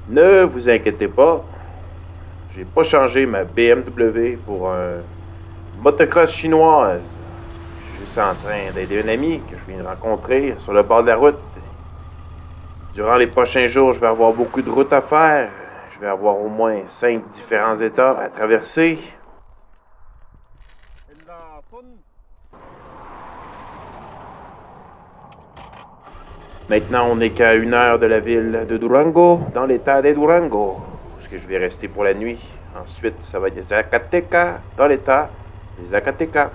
Ne vous inquiétez pas, j'ai pas changé ma BMW pour un motocross chinoise. Je suis juste en train d'aider un ami que je viens de rencontrer sur le bord de la route. Durant les prochains jours, je vais avoir beaucoup de routes à faire. Je vais avoir au moins 5 différents états à traverser. Maintenant, on n'est qu'à 1 heure de la ville de Durango, dans l'état de Durango, où est-ce que je vais rester pour la nuit. Ensuite, ça va être Zacatecas, dans l'état des Zacatecas.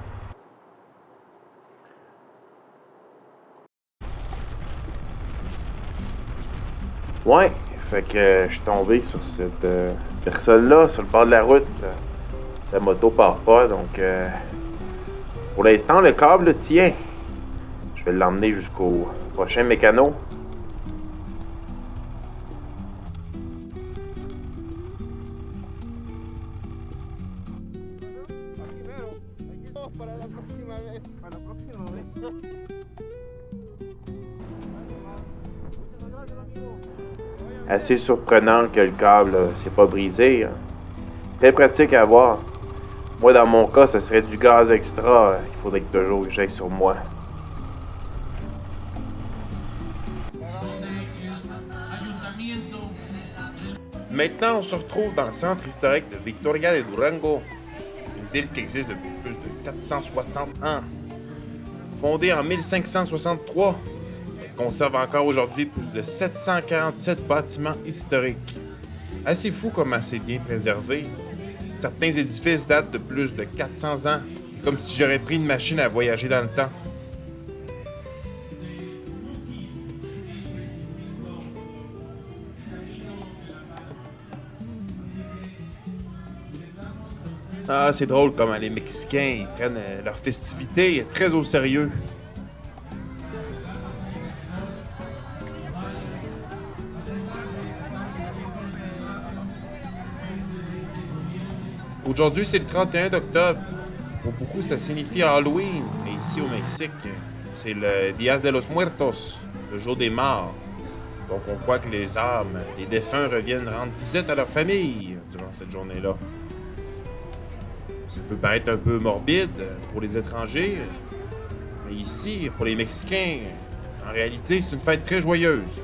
Ouais, fait que je suis tombé sur cette personne-là, sur le bord de la route. Sa moto part pas, donc pour l'instant, le câble tient. Je vais l'emmener jusqu'au prochain mécano. Assez surprenant que le câble s'est pas brisé. Très pratique à avoir. Moi, dans mon cas, ce serait du gaz extra qu'il faudrait que toujours que j'aille sur moi. Maintenant, on se retrouve dans le centre historique de Victoria de Durango, une ville qui existe depuis plus de 460 ans. Fondée en 1563, elle conserve encore aujourd'hui plus de 747 bâtiments historiques. Assez fou comme assez bien préservé. Certains édifices datent de plus de 400 ans, comme si j'aurais pris une machine à voyager dans le temps. Ah, c'est drôle comment les Mexicains ils prennent leurs festivités très au sérieux. Aujourd'hui, c'est le 31 octobre. Pour beaucoup, ça signifie Halloween, mais ici au Mexique, c'est le Días de los Muertos, le jour des morts. Donc on croit que les âmes des défunts reviennent rendre visite à leur famille durant cette journée-là. Ça peut paraître un peu morbide pour les étrangers, mais ici, pour les Mexicains, en réalité, c'est une fête très joyeuse.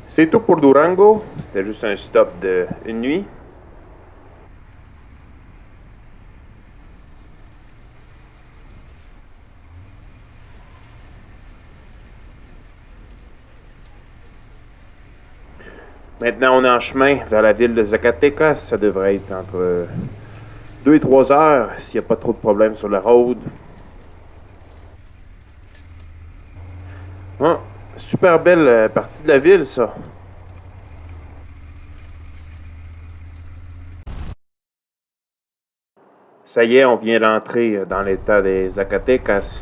C'est tout pour Durango. C'était juste un stop de une nuit. Maintenant, on est en chemin vers la ville de Zacatecas. Ça devrait être entre 2 et 3 heures s'il n'y a pas trop de problèmes sur la route. Ah, super belle partie de la ville, ça. Ça y est, on vient d'entrer dans l'état des Zacatecas.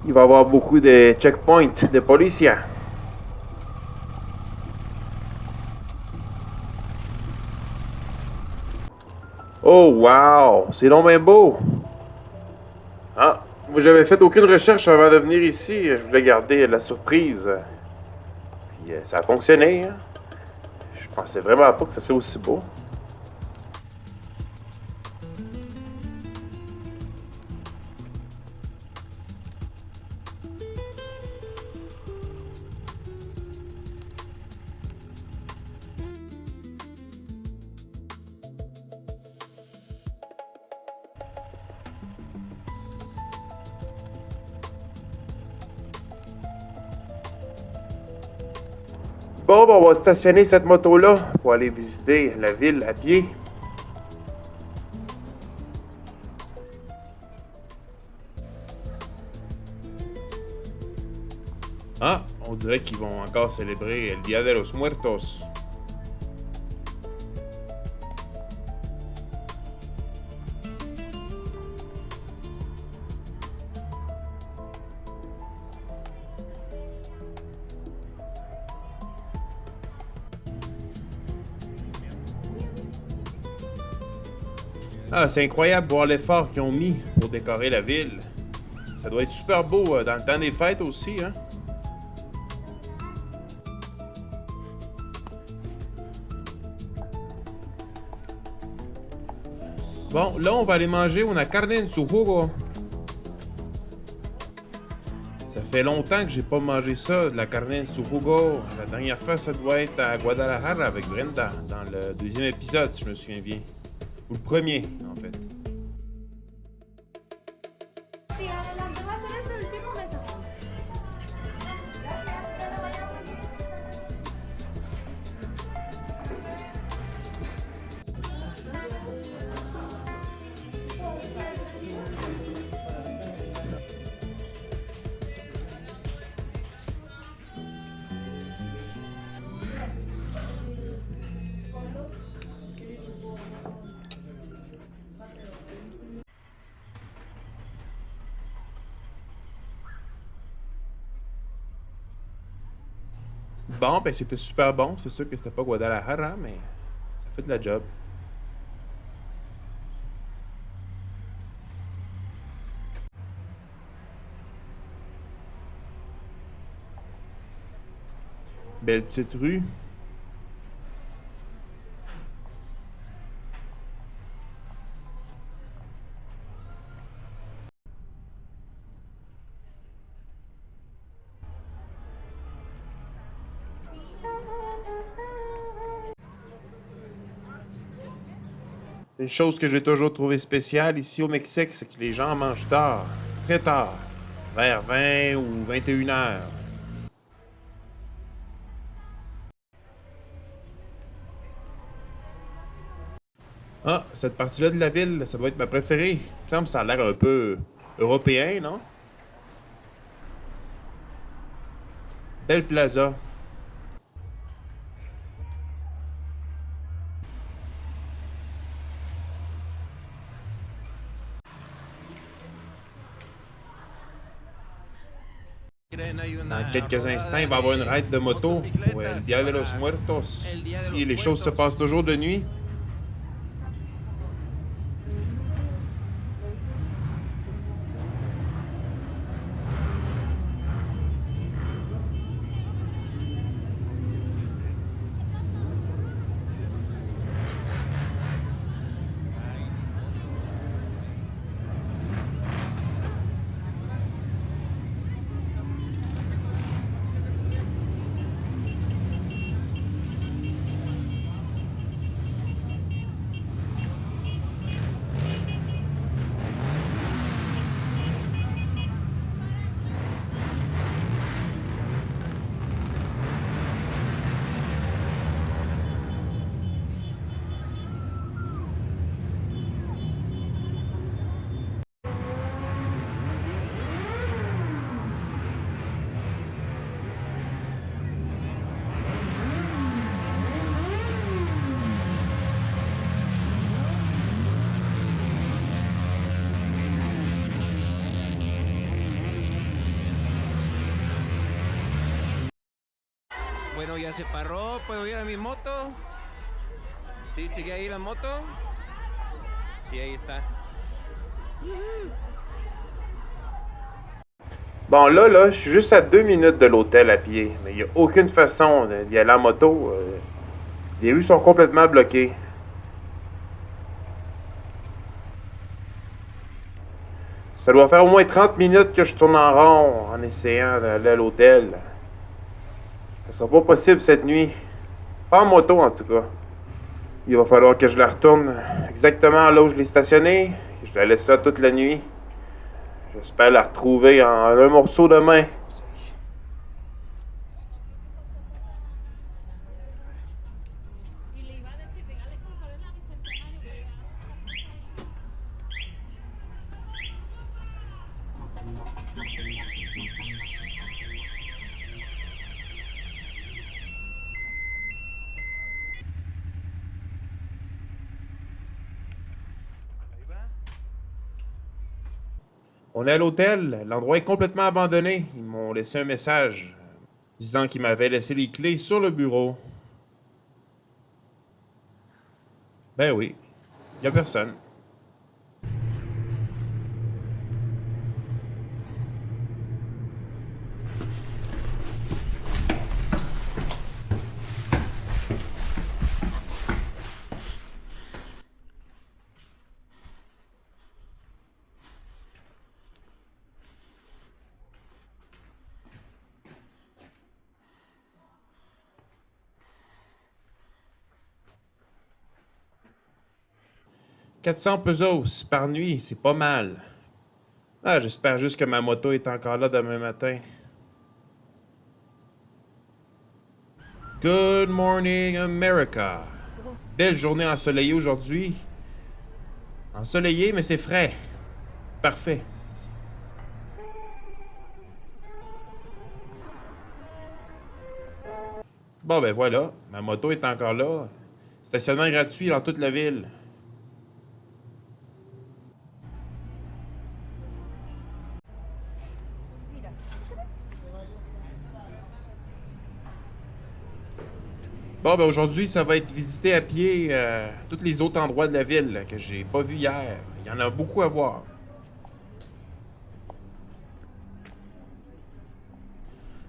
Il va y avoir beaucoup de checkpoints de policiers. Oh, wow! C'est donc bien beau! Ah, moi, j'avais fait aucune recherche avant de venir ici. Je voulais garder la surprise. Puis ça a fonctionné, hein? Je pensais vraiment pas que ça serait aussi beau. Bon, ben, on va stationner cette moto-là pour aller visiter la ville à pied. Ah, on dirait qu'ils vont encore célébrer el Dia de los Muertos. Ah, c'est incroyable de voir l'effort qu'ils ont mis pour décorer la ville. Ça doit être super beau dans le temps des fêtes aussi, hein? Bon, là, on va aller manger una carne en su jugo. Ça fait longtemps que j'ai pas mangé ça, de la carne en su jugo. La dernière fois, ça doit être à Guadalajara avec Brenda, dans le deuxième épisode, si je me souviens bien. Ou le premier, en fait. Sí, adelante, va a ser ese último mensaje. Bon, ben c'était super bon. C'est sûr que c'était pas Guadalajara, mais ça fait de la job. Belle petite rue. Une chose que j'ai toujours trouvé spéciale ici au Mexique, c'est que les gens mangent tard. Très tard. Vers 20 ou 21 heures. Ah, cette partie-là de la ville, ça doit être ma préférée. Il me semble que ça a l'air un peu européen, non? Belle plaza. Dans quelques instants, il va y avoir une ride de moto pour el Dia de los Muertos. Si les choses se passent toujours de nuit. Bueno, ya se paró, puedo ir a mi moto. Sí, sigue ahí la moto. Sí, ahí está. Bon, là, je suis juste à 2 minutes de l'hôtel à pied. Mais il n'y a aucune façon d'y aller en moto. Les rues sont complètement bloquées. Ça doit faire au moins 30 minutes que je tourne en rond en essayant d'aller à l'hôtel. Ça sera pas possible cette nuit. Pas en moto, en tout cas. Il va falloir que je la retourne exactement là où je l'ai stationnée. Je la laisse là toute la nuit. J'espère la retrouver en un morceau de main. On est à l'hôtel, l'endroit est complètement abandonné. Ils m'ont laissé un message disant qu'ils m'avaient laissé les clés sur le bureau. Ben oui, y a personne. « 400 pesos par nuit, c'est pas mal. Ah, j'espère juste que ma moto est encore là demain matin. Good morning, America. Belle journée ensoleillée aujourd'hui. Ensoleillée, mais c'est frais. Parfait. Bon, ben voilà, ma moto est encore là. Stationnement gratuit dans toute la ville. Bon, ben aujourd'hui, ça va être visiter à pied tous les autres endroits de la ville que j'ai pas vu hier. Il y en a beaucoup à voir.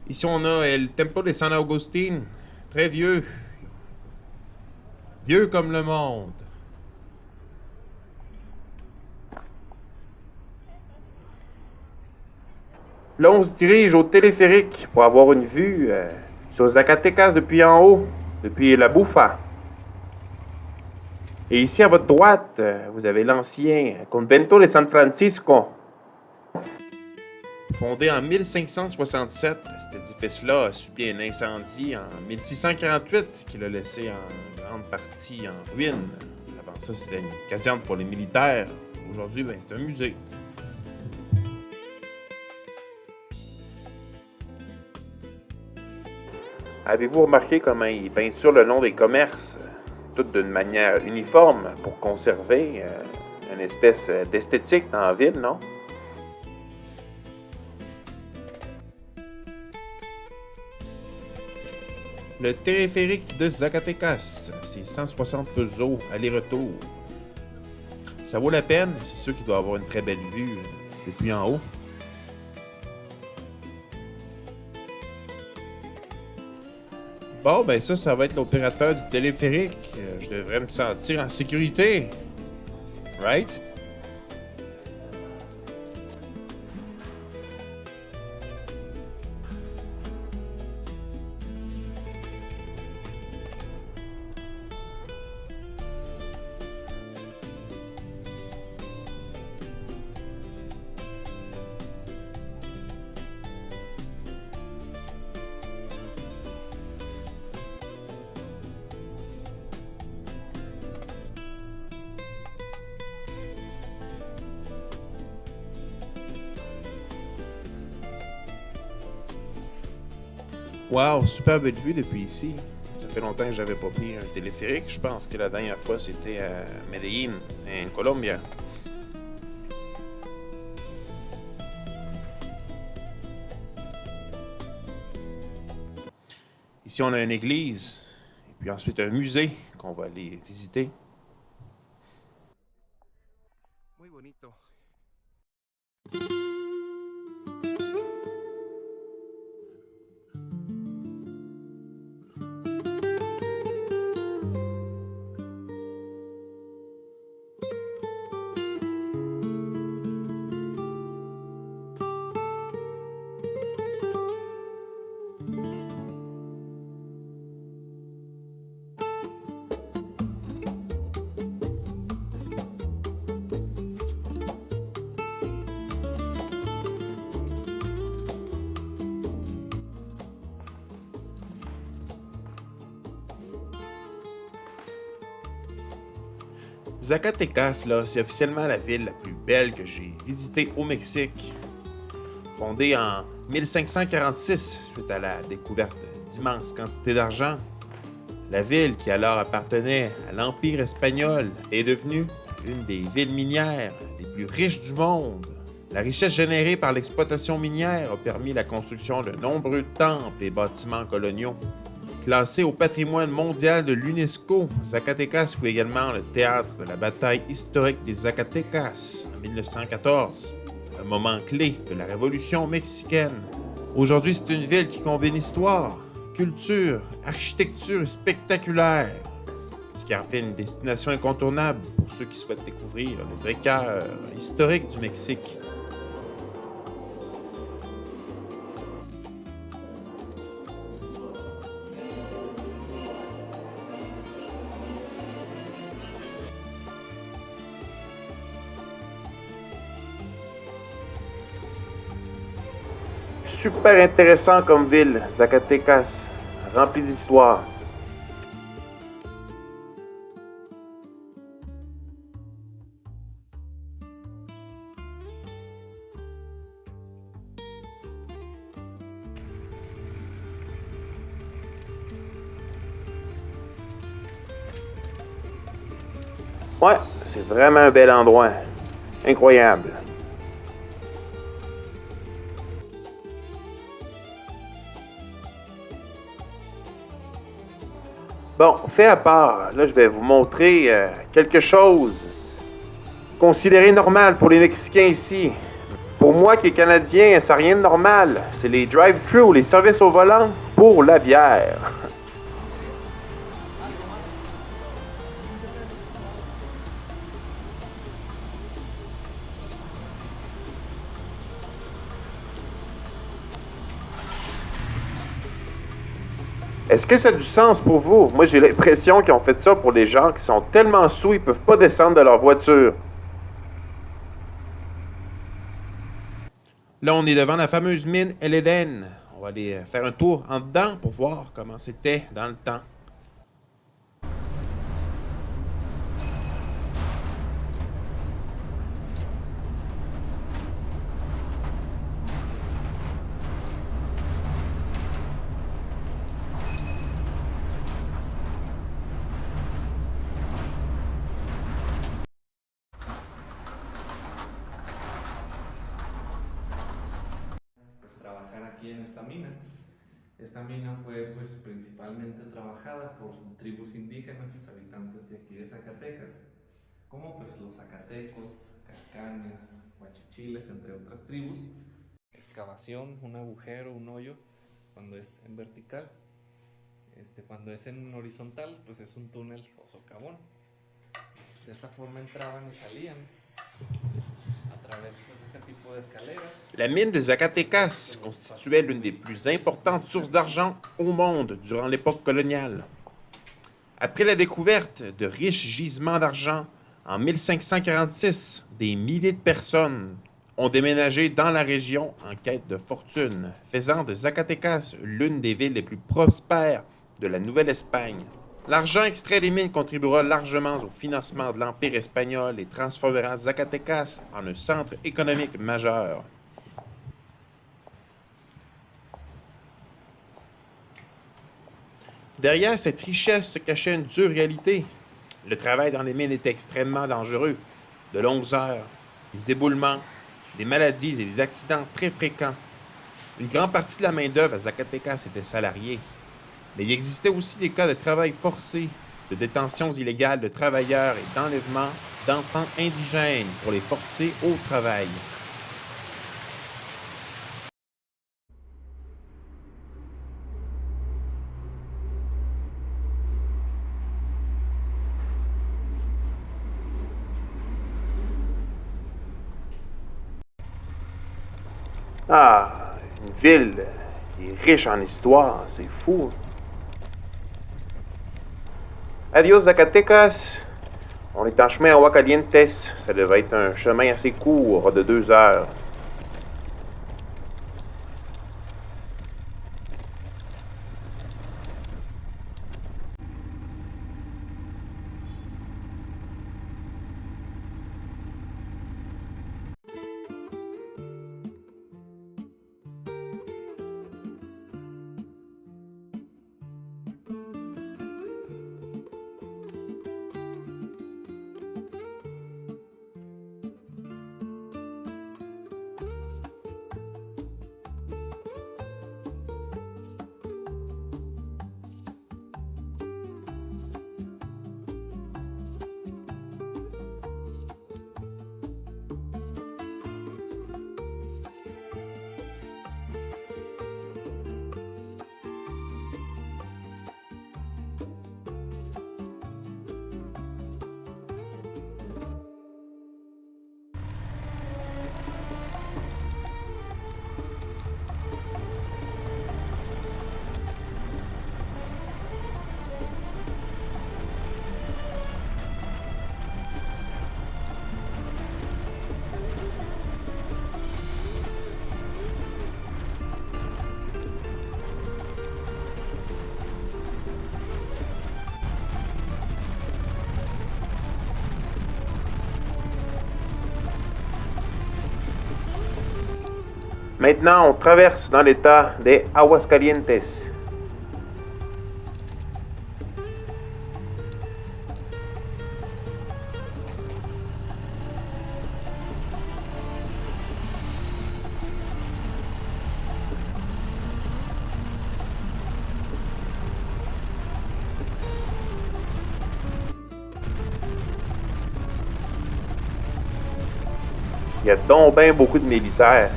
Ici, on a El Templo de San Agustín. Très vieux. Vieux comme le monde. Là, on se dirige au téléphérique pour avoir une vue sur Zacatecas depuis en haut, depuis la Bufa. Et ici, à votre droite, vous avez l'ancien Convento de San Francisco. Fondé en 1567, cet édifice-là a subi un incendie en 1648 qui l'a laissé en grande partie en ruine. Avant ça, c'était une caserne pour les militaires. Aujourd'hui, ben, c'est un musée. Avez-vous remarqué comment ils peinturent le nom des commerces, tout d'une manière uniforme pour conserver une espèce d'esthétique dans la ville, non? Le téléphérique de Zacatecas, c'est 160 pesos aller-retour. Ça vaut la peine, c'est sûr qu'il doit avoir une très belle vue depuis en haut. Bon, ben ça va être l'opérateur du téléphérique. Je devrais me sentir en sécurité. Right? Wow, super belle vue depuis ici. Ça fait longtemps que j'avais pas pris un téléphérique. Je pense que la dernière fois, c'était à Medellín, en Colombie. Ici, on a une église, et puis ensuite un musée qu'on va aller visiter. Muy bonito. Zacatecas, là, c'est officiellement la ville la plus belle que j'ai visitée au Mexique. Fondée en 1546 suite à la découverte d'immenses quantités d'argent, la ville qui alors appartenait à l'Empire espagnol est devenue une des villes minières les plus riches du monde. La richesse générée par l'exploitation minière a permis la construction de nombreux temples et bâtiments coloniaux. Classé au patrimoine mondial de l'UNESCO, Zacatecas fut également le théâtre de la bataille historique des Zacatecas en 1914, un moment clé de la Révolution mexicaine. Aujourd'hui, c'est une ville qui combine histoire, culture, architecture spectaculaire, ce qui en fait une destination incontournable pour ceux qui souhaitent découvrir le vrai cœur historique du Mexique. Super intéressant comme ville, Zacatecas, remplie d'histoire. Ouais, c'est vraiment un bel endroit. Incroyable. Bon, fait à part, là je vais vous montrer quelque chose considéré normal pour les Mexicains ici. Pour moi qui est Canadien, ça n'a rien de normal. C'est les drive-thru, les services au volant pour la bière. Est-ce que ça a du sens pour vous? Moi, j'ai l'impression qu'ils ont fait ça pour les gens qui sont tellement saouls, ils peuvent pas descendre de leur voiture. Là, on est devant la fameuse mine El Eden. On va aller faire un tour en dedans pour voir comment c'était dans le temps. Pues trabajar aquí en esta mina. Esta mina fue pues principalmente trabajada por tribus indígenas, habitantes de aquí de Zacatecas, como pues los zacatecos, cascanes, huachichiles, entre otras tribus. Excavación, un agujero, un hoyo, cuando es en vertical. Cuando es en horizontal, pues es un túnel o socavón. De esta forma entraban y salían a través de este tipo de escaleras. La mine de Zacatecas constituait l'une des plus importantes sources d'argent au monde durant l'époque coloniale. Après la découverte de riches gisements d'argent en 1546, des milliers de personnes ont déménagé dans la région en quête de fortune, faisant de Zacatecas l'une des villes les plus prospères de la Nouvelle-Espagne. L'argent extrait des mines contribuera largement au financement de l'Empire espagnol et transformera Zacatecas en un centre économique majeur. Derrière cette richesse se cachait une dure réalité. Le travail dans les mines était extrêmement dangereux. De longues heures, des éboulements, des maladies et des accidents très fréquents. Une grande partie de la main-d'œuvre à Zacatecas était salariée. Mais il existait aussi des cas de travail forcé, de détentions illégales de travailleurs et d'enlèvement d'enfants indigènes pour les forcer au travail. Ah, une ville qui est riche en histoire, c'est fou. Adios Zacatecas. On est en chemin à Aguascalientes. Ça devait être un chemin assez court de 2 heures. Maintenant, on traverse dans l'état des Aguascalientes. Il y a donc bien beaucoup de militaires.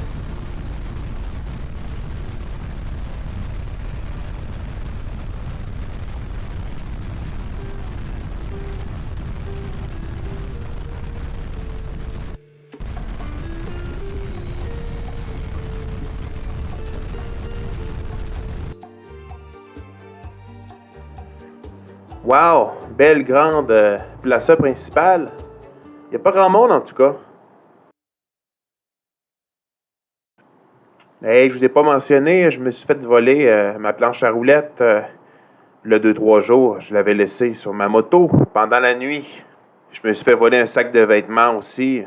Wow! Belle grande plaza principale. Il n'y a pas grand monde en tout cas. Hey, je vous ai pas mentionné, je me suis fait voler ma planche à roulettes le 2-3 jours. Je l'avais laissée sur ma moto pendant la nuit. Je me suis fait voler un sac de vêtements aussi.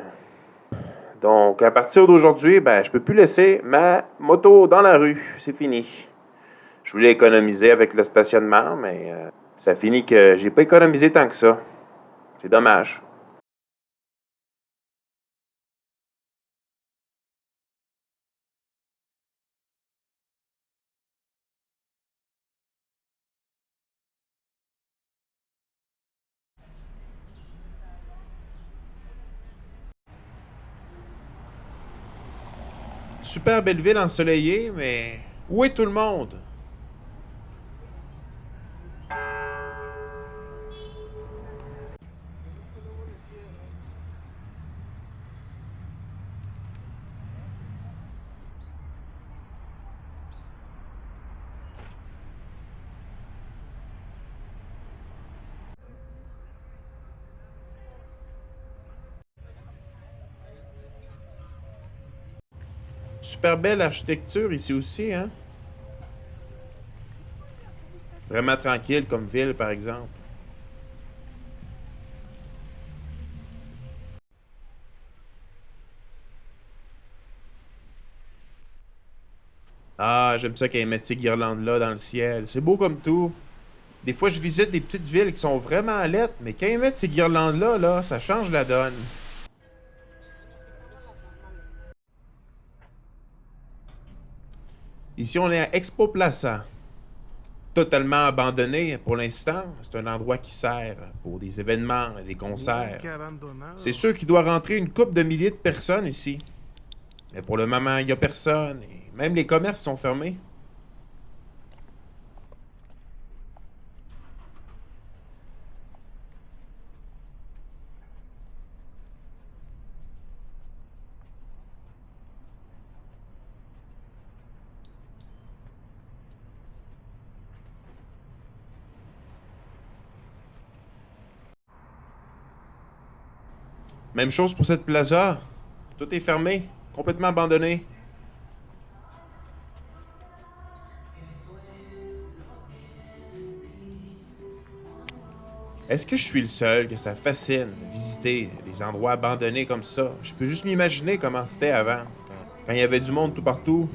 Donc, à partir d'aujourd'hui, je peux plus laisser ma moto dans la rue. C'est fini. Je voulais économiser avec le stationnement, mais ça finit que j'ai pas économisé tant que ça. C'est dommage. Super belle ville ensoleillée, mais où est tout le monde? Super belle architecture ici aussi, hein? Vraiment tranquille comme ville, par exemple. Ah, j'aime ça qu'ils mettent ces guirlandes-là dans le ciel. C'est beau comme tout. Des fois, je visite des petites villes qui sont vraiment lettres, mais quand ils mettent ces guirlandes-là, ça change la donne. Ici, on est à Expo Plaza. Totalement abandonné pour l'instant. C'est un endroit qui sert pour des événements, des concerts. C'est sûr qu'il doit rentrer une couple de milliers de personnes ici. Mais pour le moment, il n'y a personne. Et même les commerces sont fermés. Même chose pour cette plaza. Tout est fermé, complètement abandonné. Est-ce que je suis le seul que ça fascine de visiter des endroits abandonnés comme ça? Je peux juste m'imaginer comment c'était avant, quand il y avait du monde tout partout.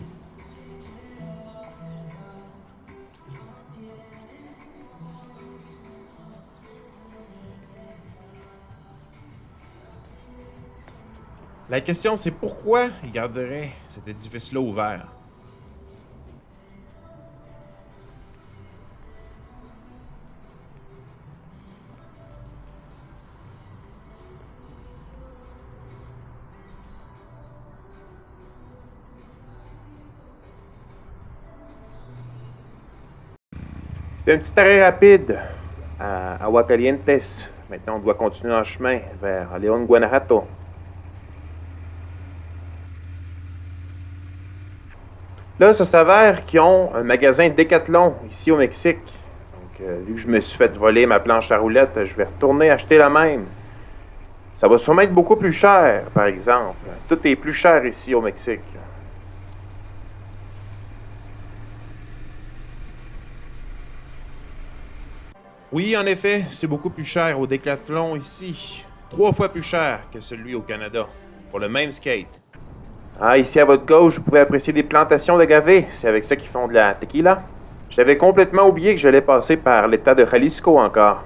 La question, c'est pourquoi ils garderaient cet édifice-là ouvert? C'était un petit arrêt rapide à Aguascalientes. Maintenant, on doit continuer en chemin vers León, Guanajuato. Là, ça s'avère qu'ils ont un magasin Decathlon ici au Mexique. Donc, vu que je me suis fait voler ma planche à roulettes, je vais retourner acheter la même. Ça va sûrement être beaucoup plus cher, par exemple. Tout est plus cher ici au Mexique. Oui, en effet, c'est beaucoup plus cher au Decathlon ici. 3 fois plus cher que celui au Canada. Pour le même skate. Ah, ici à votre gauche, vous pouvez apprécier des plantations d'agave. C'est avec ça qu'ils font de la tequila. J'avais complètement oublié que j'allais passer par l'état de Jalisco encore.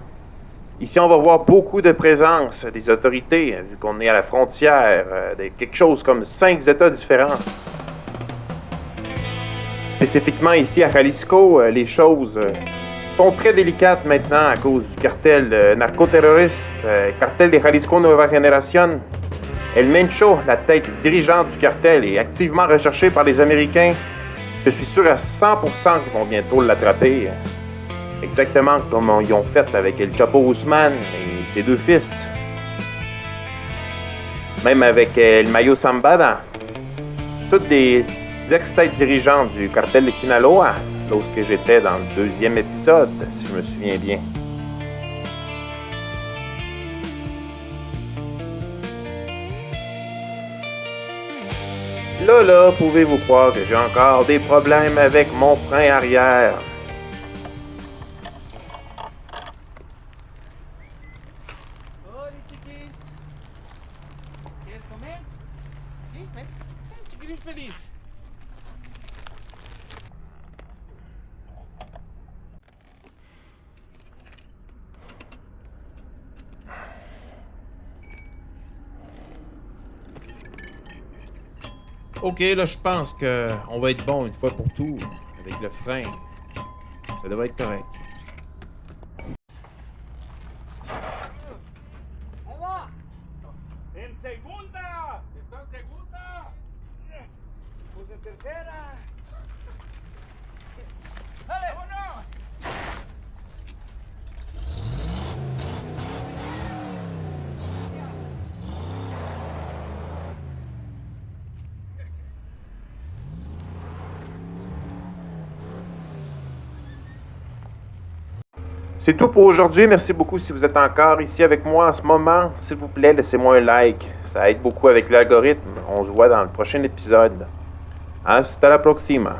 Ici, on va voir beaucoup de présence des autorités, vu qu'on est à la frontière de quelque chose comme 5 États différents. Spécifiquement ici à Jalisco, les choses sont très délicates maintenant à cause du cartel narcoterroriste, cartel de Jalisco Nueva Generación. El Mencho, la tête dirigeante du cartel, est activement recherché par les Américains. Je suis sûr à 100% qu'ils vont bientôt l'attraper. Exactement comme ils ont fait avec El Chapo Guzman et ses 2 fils. Même avec El Mayo Zambada. Toutes des ex-têtes dirigeantes du cartel de Sinaloa, lorsque j'étais dans le 2e épisode, si je me souviens bien. Là, pouvez-vous croire que j'ai encore des problèmes avec mon frein arrière? Hola, chiquis. ¿Quieres comer? Sí, ven. Ven, chiquilín feliz. Ok, là, je pense que on va être bon une fois pour tout. Avec le frein. Ça devrait être correct. Ahí va. En segunda. Está en segunda. Pues en tercera. Dale, vámonos. C'est tout pour aujourd'hui. Merci beaucoup si vous êtes encore ici avec moi en ce moment. S'il vous plaît, laissez-moi un like. Ça aide beaucoup avec l'algorithme. On se voit dans le prochain épisode. Hasta la próxima.